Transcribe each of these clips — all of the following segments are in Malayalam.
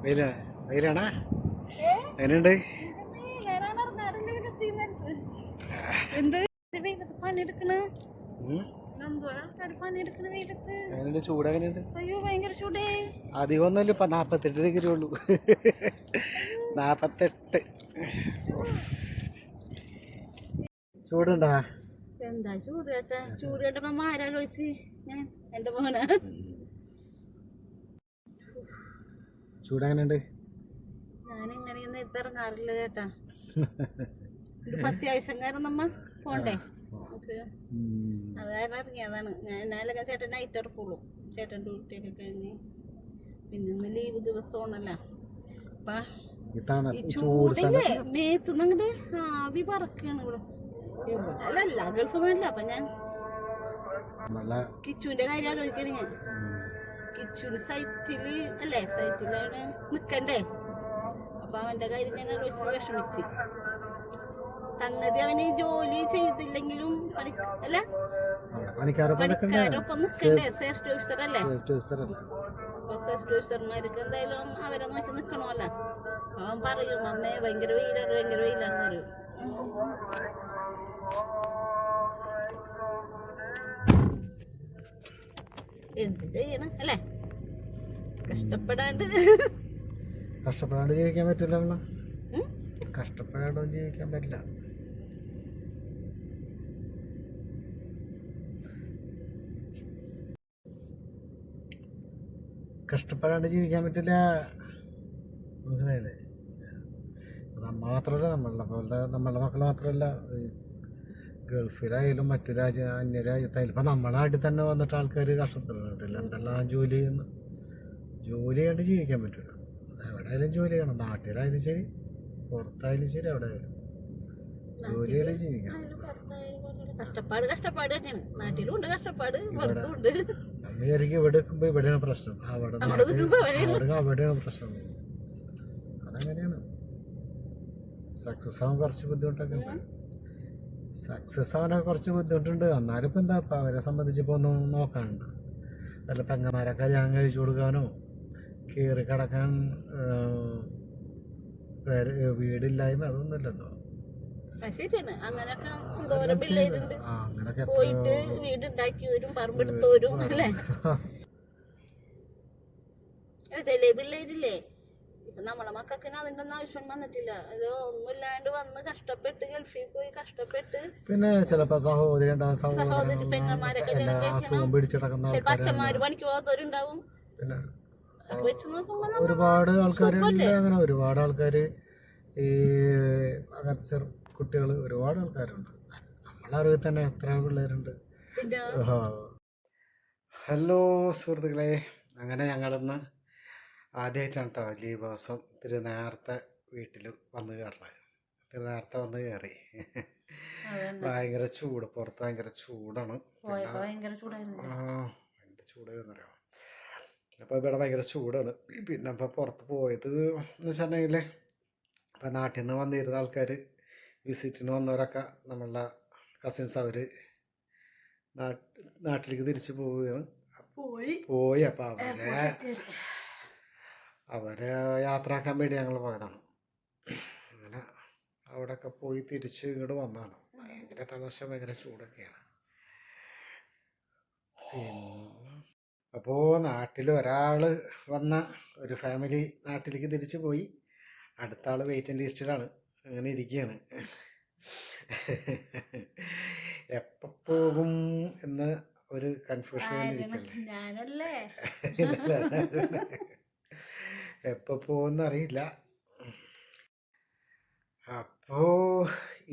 വെയിലാണാ? എങ്ങനെയുണ്ട്? ചൂട് എങ്ങനെയുണ്ട്? അധികം ഒന്നുമില്ല, ഇപ്പൊ 48 ഡിഗ്രി ഉള്ളൂ. 48. ചൂടുണ്ടാ? എന്താ ചൂട് കേട്ടാ? ചൂട് കേട്ടപ്പോ ആരാലോചിച്ച് ഞാൻ എന്റെ മോനെ. ചൂട് എങ്ങനെയുണ്ട്? ഞാൻ ഇങ്ങനെയൊന്നും എടുത്തിറങ്ങാറില്ല ചേട്ടാ. ഇതിപ്പോ അത്യാവശ്യം കാരണം നമ്മ പോണ്ടേ നമുക്ക്, അതായത് ഇറങ്ങിയതാണ്. ഞാൻ എന്നാലൊക്കെ ചേട്ടൻ നൈറ്റ് ഇറക്കുള്ളൂ. ചേട്ടൻ ഡ്യൂട്ടിയൊക്കെ കഴിഞ്ഞ് പിന്നെ ഇന്ന് ലീവ് ദിവസമാണല്ലോ. അപ്പൊ ഈ ചൂടില്ലേ മേത്തുന്നങ്ങട് ആവി പറക്കാണ് ഇവിടെ. അല്ല ഗൾഫൊന്നുമില്ല. അപ്പൊ ഞാൻ കിച്ചുവിന്റെ കാര്യം ആലോചിക്കണേ. ഞാൻ കിച്ചുവിന് സൈറ്റില് അല്ലേ, സൈറ്റിലാണ് നിക്കണ്ടേ. അപ്പൊ അവന്റെ കാര്യം ഞാൻ ആലോചിച്ച് വിഷമിച്ച്. സംഗതി അവന് ജോലി ചെയ്തില്ലെങ്കിലും അല്ല പണിക്കാരൊപ്പം നിക്കണ്ടേ. സേഫ്റ്റി ഓഫീസർ അല്ലേ. അപ്പൊ സേഫ്റ്റി ഓഫീസർമാർക്ക് എന്തായാലും അവരെ നോക്കി നിക്കണമല്ലോ. അവൻ പറയും അമ്മേ ഭയങ്കര വെയിലാണ്, ഭയങ്കര വെയിലാണെന്ന് പറയും. എന്ത് ചെയ്യണം അല്ലേ? കഷ്ടപ്പെടാണ്ട് ജീവിക്കാൻ പറ്റില്ല. കഷ്ടപ്പെടാണ്ടോ ജീവിക്കാൻ പറ്റില്ല. കഷ്ടപ്പെടാണ്ട് ജീവിക്കാൻ പറ്റില്ല. മനസ്സിലായില്ലേ? മാത്രമല്ല നമ്മളുടെ മക്കൾ മാത്രമല്ല, ഗൾഫിലായാലും മറ്റു അന്യരാജ്യത്തായാലും ഇപ്പം നമ്മളെ നാട്ടിൽ തന്നെ വന്നിട്ട് ആൾക്കാർ കഷ്ടപ്പെടുന്നുണ്ടല്ലോ. എന്തെല്ലാം ജോലി ചെയ്യുന്നു. ജോലി ചെയ്യാണ്ട് ജീവിക്കാൻ പറ്റില്ല. എവിടെയായാലും ജോലി ചെയ്യണം. നാട്ടിലായാലും ശരി, പുറത്തായാലും ശരി, എവിടെ ആയാലും ജോലി ചെയ്ത് ജീവിക്കണം. അമ്മയായിരിക്കും ഇവിടെ നിൽക്കുമ്പോൾ ഇവിടെയാണ് പ്രശ്നം, അവിടെയാണ് പ്രശ്നം. അതങ്ങനെയാണ്. സക്സസ് ആവാൻ കുറച്ച് ബുദ്ധിമുട്ടൊക്കെ ഉണ്ട്. സക്സസ് ആവാനൊക്കെ കുറച്ച് ബുദ്ധിമുട്ടുണ്ട്. എന്നാലും ഇപ്പം എന്താ ഇപ്പം അവരെ സംബന്ധിച്ചിപ്പോൾ ഒന്നും നോക്കാനുണ്ട്. വല്ല പെങ്ങന്മാരെ കല്യാണം കഴിച്ചു കൊടുക്കാനോ കയറി കിടക്കാൻ വീടില്ലായ്മ അതൊന്നുമില്ലല്ലോ. പോയിട്ട് വീടുണ്ടാക്കിയവരും പറമ്പെടുത്തവരും അല്ലേ, ചില പിള്ളേരില്ലേ. ഇപ്പൊ നമ്മളെ മക്കൾക്ക് അതിന്റെ ഒന്നും ആവശ്യം വന്നിട്ടില്ല. അത് ഒന്നുമില്ലാണ്ട് വന്ന് കഷ്ടപ്പെട്ട് ഗൾഫിൽ പോയി കഷ്ടപ്പെട്ട് പിന്നെ ചിലപ്പോ സഹോദരി പെങ്ങന്മാരൊക്കെ അച്ഛന്മാര് പണിക്ക് പോകാത്തവരുണ്ടാവും. പിന്നെ ഒരുപാട് ആൾക്കാരുണ്ട്. അങ്ങനെ ഒരുപാട് ആൾക്കാര് ഈ അങ്ങനത്തെ കുട്ടികൾ ഒരുപാട് ആൾക്കാരുണ്ട്. നമ്മളെ അറിവിൽ തന്നെ എത്ര പിള്ളേരുണ്ട്. ഹലോ സുഹൃത്തുക്കളെ, അങ്ങനെ ഞങ്ങളിന്ന് ആദ്യമായിട്ടാണ് കേട്ടോ ലീവ് ദിവസം ഇത്തിരി നേരത്തെ വീട്ടിൽ വന്ന് കയറണത്. ഇത്തിരി നേരത്തെ വന്ന് കയറി. ഭയങ്കര ചൂട്, പുറത്ത് ഭയങ്കര ചൂടാണ്. എന്ത് ചൂടായിരുന്നറിയാം. അപ്പോൾ ഇവിടെ ഭയങ്കര ചൂടാണ്. പിന്നെ ഇപ്പോൾ പുറത്ത് പോയത് എന്ന് വെച്ചിട്ടുണ്ടെങ്കിൽ ഇപ്പം നാട്ടിൽ നിന്ന് വന്നിരുന്ന ആൾക്കാർ, വിസിറ്റിന് വന്നവരൊക്കെ നമ്മളുടെ കസിൻസ്, അവർ നാട്ടിലേക്ക് തിരിച്ചു പോവുകയാണ്. പോയി അപ്പോൾ അവരെ യാത്രയാക്കാൻ വേണ്ടി ഞങ്ങൾ പോയതാണ്. അങ്ങനെ അവിടെയൊക്കെ പോയി തിരിച്ച് ഇങ്ങോട്ട് വന്നതാണ്. ഭയങ്കര തളർച്ച, ഭയങ്കര ചൂടൊക്കെയാണ്. അപ്പോൾ നാട്ടിൽ ഒരാൾ വന്ന ഒരു ഫാമിലി നാട്ടിലേക്ക് തിരിച്ചു പോയി. അടുത്ത ആൾ വെയിറ്റിംഗ് ലിസ്റ്റിലാണ്. അങ്ങനെ ഇരിക്കുകയാണ്. എപ്പോൾ പോകും എന്ന് ഒരു കൺഫ്യൂഷൻ ഇരിക്കല്ലേ. എപ്പോൾ പോകുമെന്നറിയില്ല. അപ്പോൾ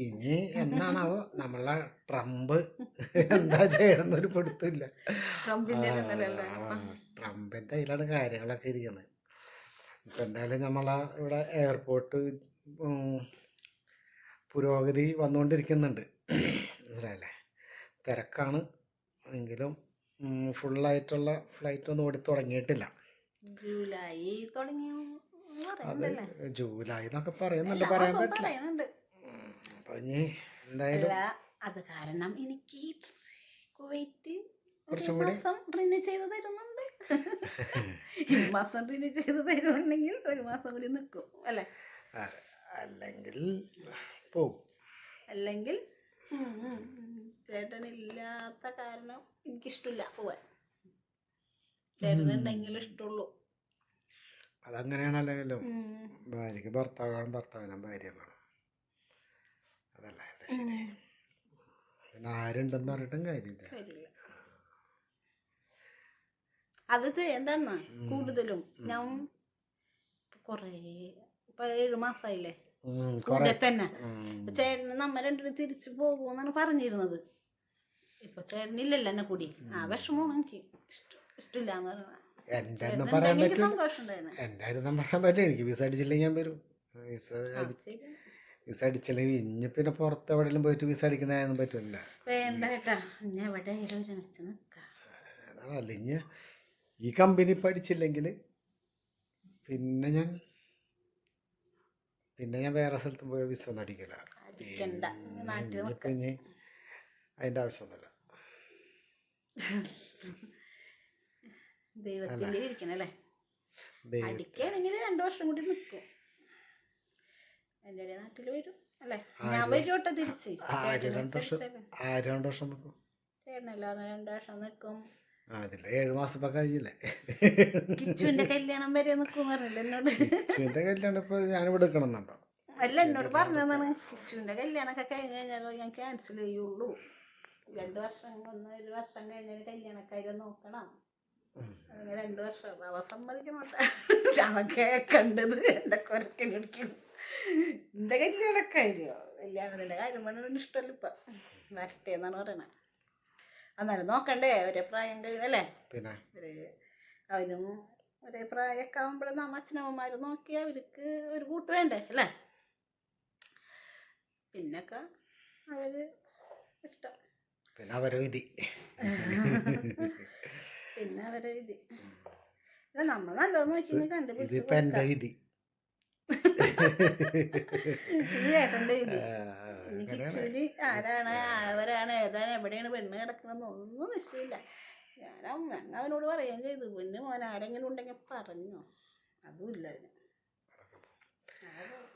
ഇനി എന്നാണാവോ നമ്മളെ ട്രംപ് എന്താ ചെയ്യണമെന്നൊരു പിടുത്തില്ല. ട്രംപിൻ്റെ കയ്യിലാണ് കാര്യങ്ങളൊക്കെ ഇരിക്കുന്നത്. ഇപ്പം എന്തായാലും നമ്മളെ ഇവിടെ എയർപോർട്ട് പുരോഗതി വന്നുകൊണ്ടിരിക്കുന്നുണ്ട്. മനസ്സിലായില്ലേ? തിരക്കാണ് എങ്കിലും ഫുള്ളായിട്ടുള്ള ഫ്ലൈറ്റ് ഒന്നും ഓടി തുടങ്ങിയിട്ടില്ല. അതെ, ജൂലൈ എന്നൊക്കെ പറയുന്നുണ്ട്, പറയാൻ പറ്റില്ല. അപ്പൊ ഇനി എന്തായാലും അത് കാരണം എനിക്ക് കുവൈറ്റ് കുറച്ചും കൂടി റിന്യൂ ചെയ്ത് തരുന്നുണ്ട്. ഈ മാസം റിന്യൂ ചെയ്ത് തരുവാണെങ്കിൽ 1 മാസം കൂടി നിൽക്കും അല്ലേ? അല്ലെങ്കിൽ പോകും. അല്ലെങ്കിൽ ചേട്ടനില്ലാത്ത കാരണം എനിക്കിഷ്ടമില്ല പോവാൻ. ചേട്ടനുണ്ടെങ്കിലും ഇഷ്ടമുള്ളൂ. അതങ്ങനെയാണ്. അല്ലെങ്കിലും ഭാര്യക്ക് ഭർത്താവ് വേണം, ഭർത്താവിനും ഭാര്യ വേണം. അതല്ല എൻ്റെ ശരി. പിന്നെ ആരുണ്ടെന്ന് പറഞ്ഞിട്ടും കാര്യമില്ല. അത് എന്താന്നാ കൂടുതലും ഞാൻ കുറേ ഇപ്പൊ 7 മാസമായില്ലേ കൂടെ തന്നെ. ചേട്ടന് നമ്മ രണ്ടിനും തിരിച്ചു പോകുമെന്നാണ് പറഞ്ഞിരുന്നത്. ഇപ്പൊ ചേട്ടനില്ലല്ലോ എന്നെ കൂടി. ആ വിഷമമാണ് എനിക്ക്. ഇഷ്ടമില്ല എന്ന് പറഞ്ഞാൽ എൻ്റെ ഒന്നും പറയാൻ പറ്റില്ല. സന്തോഷം ഉണ്ടായിരുന്നു. എൻ്റെ കാര്യം പറയാൻ പറ്റില്ല. എനിക്ക് വിസ അടിച്ചില്ലെങ്കിൽ ഞാൻ വരും. വിസ അടിച്ചില്ലെങ്കിൽ ഇനി പിന്നെ പുറത്ത് എവിടെയെങ്കിലും പോയിട്ട് വിസ അടിക്കണതൊന്നും പറ്റില്ല. വേണ്ട ചേട്ടാ, ഞാൻ എവിടെയെങ്കിലും ഒരുമിച്ച് നിൽക്കാം. അതാണ്. ഇനി ഈ കമ്പനി പഠിച്ചില്ലെങ്കിൽ പിന്നെ ഞാൻ വേറെ സ്ഥലത്ത് പോയി വിസ ഒന്നും അടിക്കില്ല. പിന്നെ അതിൻ്റെ ആവശ്യമൊന്നുമില്ല. ദൈവത്തിൻ്റെ ഇരിക്കണല്ലേ. അടിക്കുകയാണെങ്കിൽ 2 വർഷം കൂടി നിൽക്കും. എൻ്റെ നാട്ടിൽ വരും അല്ലേ? ഞാൻ വരും തിരിച്ച്. 2 വർഷം നിൽക്കും. ചേട്ടനല്ലാതെ 2 വർഷം നിൽക്കും. അതിൽ 7 മാസം ഇപ്പം കഴിയില്ലേ? കിച്ചുവിന്റെ കല്യാണം വരെ നിൽക്കും പറഞ്ഞില്ല എന്നോട്. കിച്ചുവിന്റെ കല്യാണം ഇപ്പൊ ഞാനിവിടെ എടുക്കണമെന്നുണ്ടോ? അല്ല, എന്നോട് പറഞ്ഞതാണ് കിച്ചുവിന്റെ കല്യാണമൊക്കെ കഴിഞ്ഞ് കഴിഞ്ഞാലോ ഞാൻ ക്യാൻസൽ ചെയ്യുള്ളൂ. 2 വർഷം 1 വർഷം കഴിഞ്ഞാൽ കല്യാണക്കാരെ നോക്കണം. അങ്ങനെ 2 വർഷം അവ സമ്മതിക്കണോട്ടെ. അവൻ കേൾക്കേണ്ടത് എന്റെ കുരക്കിനടിക്കും. എന്റെ കല്യാണക്കാര്യോ കല്യാണത്തിന്റെ കാര്യം പറഞ്ഞ ഇഷ്ടമല്ല. ഇപ്പൊ വരട്ടെ എന്നാണ് പറയണത്. എന്നാലും നോക്കണ്ടേ? ഒരേ പ്രായം കഴിയല്ലേ? പിന്നെ അവനും ഒരേ പ്രായമൊക്കെ ആകുമ്പോഴേ നമ്മ അച്ഛനമ്മമാർ നോക്കി അവർക്ക് ഒരു കൂട്ട് വേണ്ടേ അല്ലേ? പിന്നൊക്കെ അവര് ഇഷ്ടം. പിന്നെ അവരെ വിധി. പിന്നെ അവരെ വിധി. നമ്മ നല്ലത് നോക്കി കണ്ടുപിടിച്ചു. എന്റെ വിധി. ചേട്ടന്റെ വിധി. കിച്ചുവിന് ആരാണ് അവരാണ് ഏതാണ് എവിടെയാണ് പെണ്ണ് കിടക്കണമെന്നൊന്നും നിശ്ചയില്ല. ഞാൻ അവനോട് പറയുകയും ചെയ്തു, പൊന്നു മോൻ ആരെങ്കിലും ഉണ്ടെങ്കിൽ പറഞ്ഞോ. അതുമില്ല അവന്.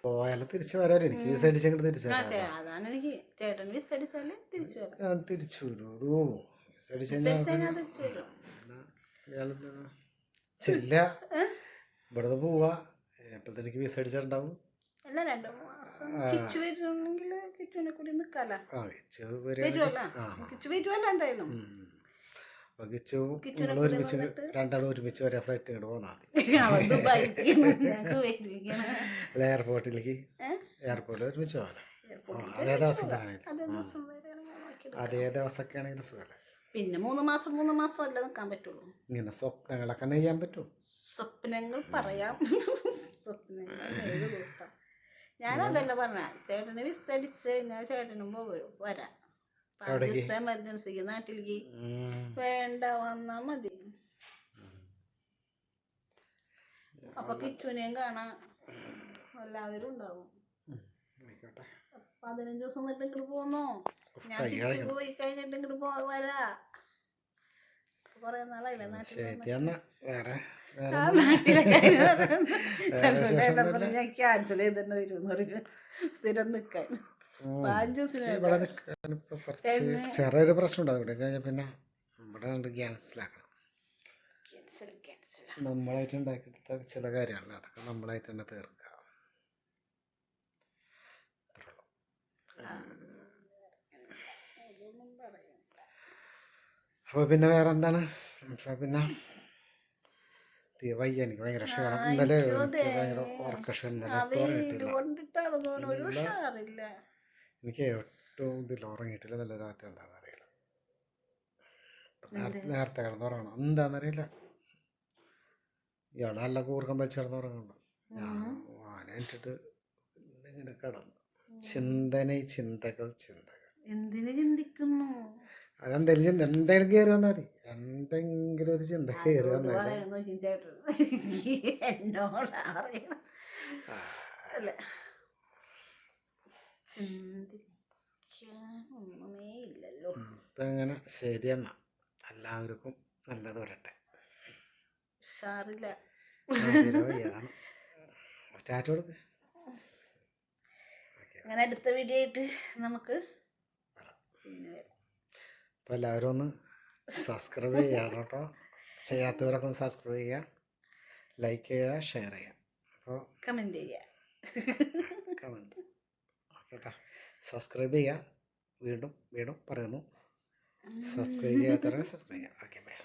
പോയാലും തിരിച്ചു വരാൻ എനിക്ക് വിസ അടിച്ചെങ്കിൽ തിരിച്ചു വരാം. അതാണ് എനിക്ക്. ചേട്ടൻ വിസ അടിച്ചാല് തിരിച്ചു വരാം. തിരിച്ചു വരൂ. വിസ അടിച്ചാൽ തിരിച്ചു വരും. ചില്ല ഇവിടുന്ന് പോവാ. എപ്പോഴത്തേക്ക് വിസ അടിച്ചിട്ടുണ്ടാവും. അല്ല 2 മാസം കിച്ചു വരുവാണെങ്കിൽ കിച്ചുവിനെ കൂടി നിൽക്കാലോ. കിച്ചു വരുമല്ലോ എന്തായാലും. രണ്ടാളും ഒരുമിച്ച് ഒരേ ഫ്ലൈറ്റ് ഇങ്ങോട്ട് പോകണം. എയർപോർട്ടിൽ ഒരുമിച്ച് പോകാലോ. അതേ ദിവസം തന്നെ. അതേ ദിവസമൊക്കെ ആണെങ്കിലും സുഖമല്ലേ? പിന്നെ 3 മാസം അല്ലേ നിൽക്കാൻ പറ്റുള്ളൂ. ഇങ്ങനെ സ്വപ്നങ്ങളൊക്കെ നെയ്യാൻ പറ്റും. സ്വപ്നങ്ങൾ പറയാം. സ്വപ്നങ്ങൾ ഏത് കൂട്ടാം. ഞാനതല്ല പറഞ്ഞ ചേട്ടന് വിസ അടിച്ച് കഴിഞ്ഞാൽ ചേട്ടനും വരാം. എമർജൻസിക്ക് നാട്ടിലേക്ക് വേണ്ട വന്നാ മതി. അപ്പൊ കിച്ചുവിനെയും കാണാം, എല്ലാവരും ഉണ്ടാവും. 15 ദിവസം നിന്നിട്ട് ഇങ്ങോട്ട് പോന്നോ? ഞാൻ തിരിച്ചു പോയി കഴിഞ്ഞിട്ട് ഇങ്ങോട്ട് വരാ. കൊറേ നാളായില്ലേ നാട്ടിൽ. ഞാൻ ക്യാൻസൽ ചെയ്തിട്ട് വരും സ്ഥിരം നിക്കാൻ. ചെറിയൊരു പ്രശ്നം ഉണ്ട്. അവിടെ കഴിഞ്ഞാൽ പിന്നെ ഇവിടെ ക്യാൻസലാക്കണം. നമ്മളായിട്ട് ഉണ്ടാക്കിയെടുത്ത ചില കാര്യങ്ങളല്ല, അതൊക്കെ നമ്മളായിട്ട് തന്നെ തീർക്കുക. അപ്പോൾ പിന്നെ വേറെ എന്താണ്? അപ്പോൾ പിന്നെ വയ്യ, എനിക്ക് ഭയങ്കര ക്ഷീണം. ഇന്നലെ ഭയങ്കര ഉറക്കക്ഷീണം. എനിക്ക് ഏറ്റവും ഇതിൽ ഉറങ്ങിയിട്ടില്ല. നല്ല രാത്രി എന്താണെന്ന് അറിയില്ല. നേരത്തെ കിടന്നുറങ്ങണം എന്താണെന്നറിയില്ല. ഇയാൾ നല്ല കൂർക്കം വെച്ച് കിടന്നുറങ്ങണം. ഞാൻ എണിച്ചിട്ട് ഇങ്ങനെ കിടന്നു. ചിന്തകൾ എന്തിനു ചിന്തിക്കുന്നു? എന്തെങ്കിലും കയറി വന്നാൽ മതി. എന്തെങ്കിലും ഒരു ചിന്ത കയറി വന്നാൽ അങ്ങനെ. ശരിയെന്നാ, എല്ലാവർക്കും നല്ലത് വരട്ടെ. ഉഷാറില്ല. ടാറ്റ കൊടുക്ക്. അങ്ങനെ അടുത്ത വീഡിയോ ആയിട്ട് നമുക്ക് പിന്നെ വരാം. അപ്പോൾ എല്ലാവരും ഒന്ന് സബ്സ്ക്രൈബ് ചെയ്യണം കേട്ടോ. ചെയ്യാത്തവരൊക്കെ ഒന്ന് സബ്സ്ക്രൈബ് ചെയ്യുക, ലൈക്ക് ചെയ്യുക, ഷെയർ ചെയ്യുക. അപ്പോൾ കമൻറ്റ് ചെയ്യുക. കമൻറ്റ് ഓക്കെ കേട്ടോ. സബ്സ്ക്രൈബ് ചെയ്യുക. വീണ്ടും വീണ്ടും പറയുന്നു, സബ്സ്ക്രൈബ് ചെയ്യാത്തവരൊക്കെ സബ്സ്ക്രൈബ് ചെയ്യുക. Okay bye.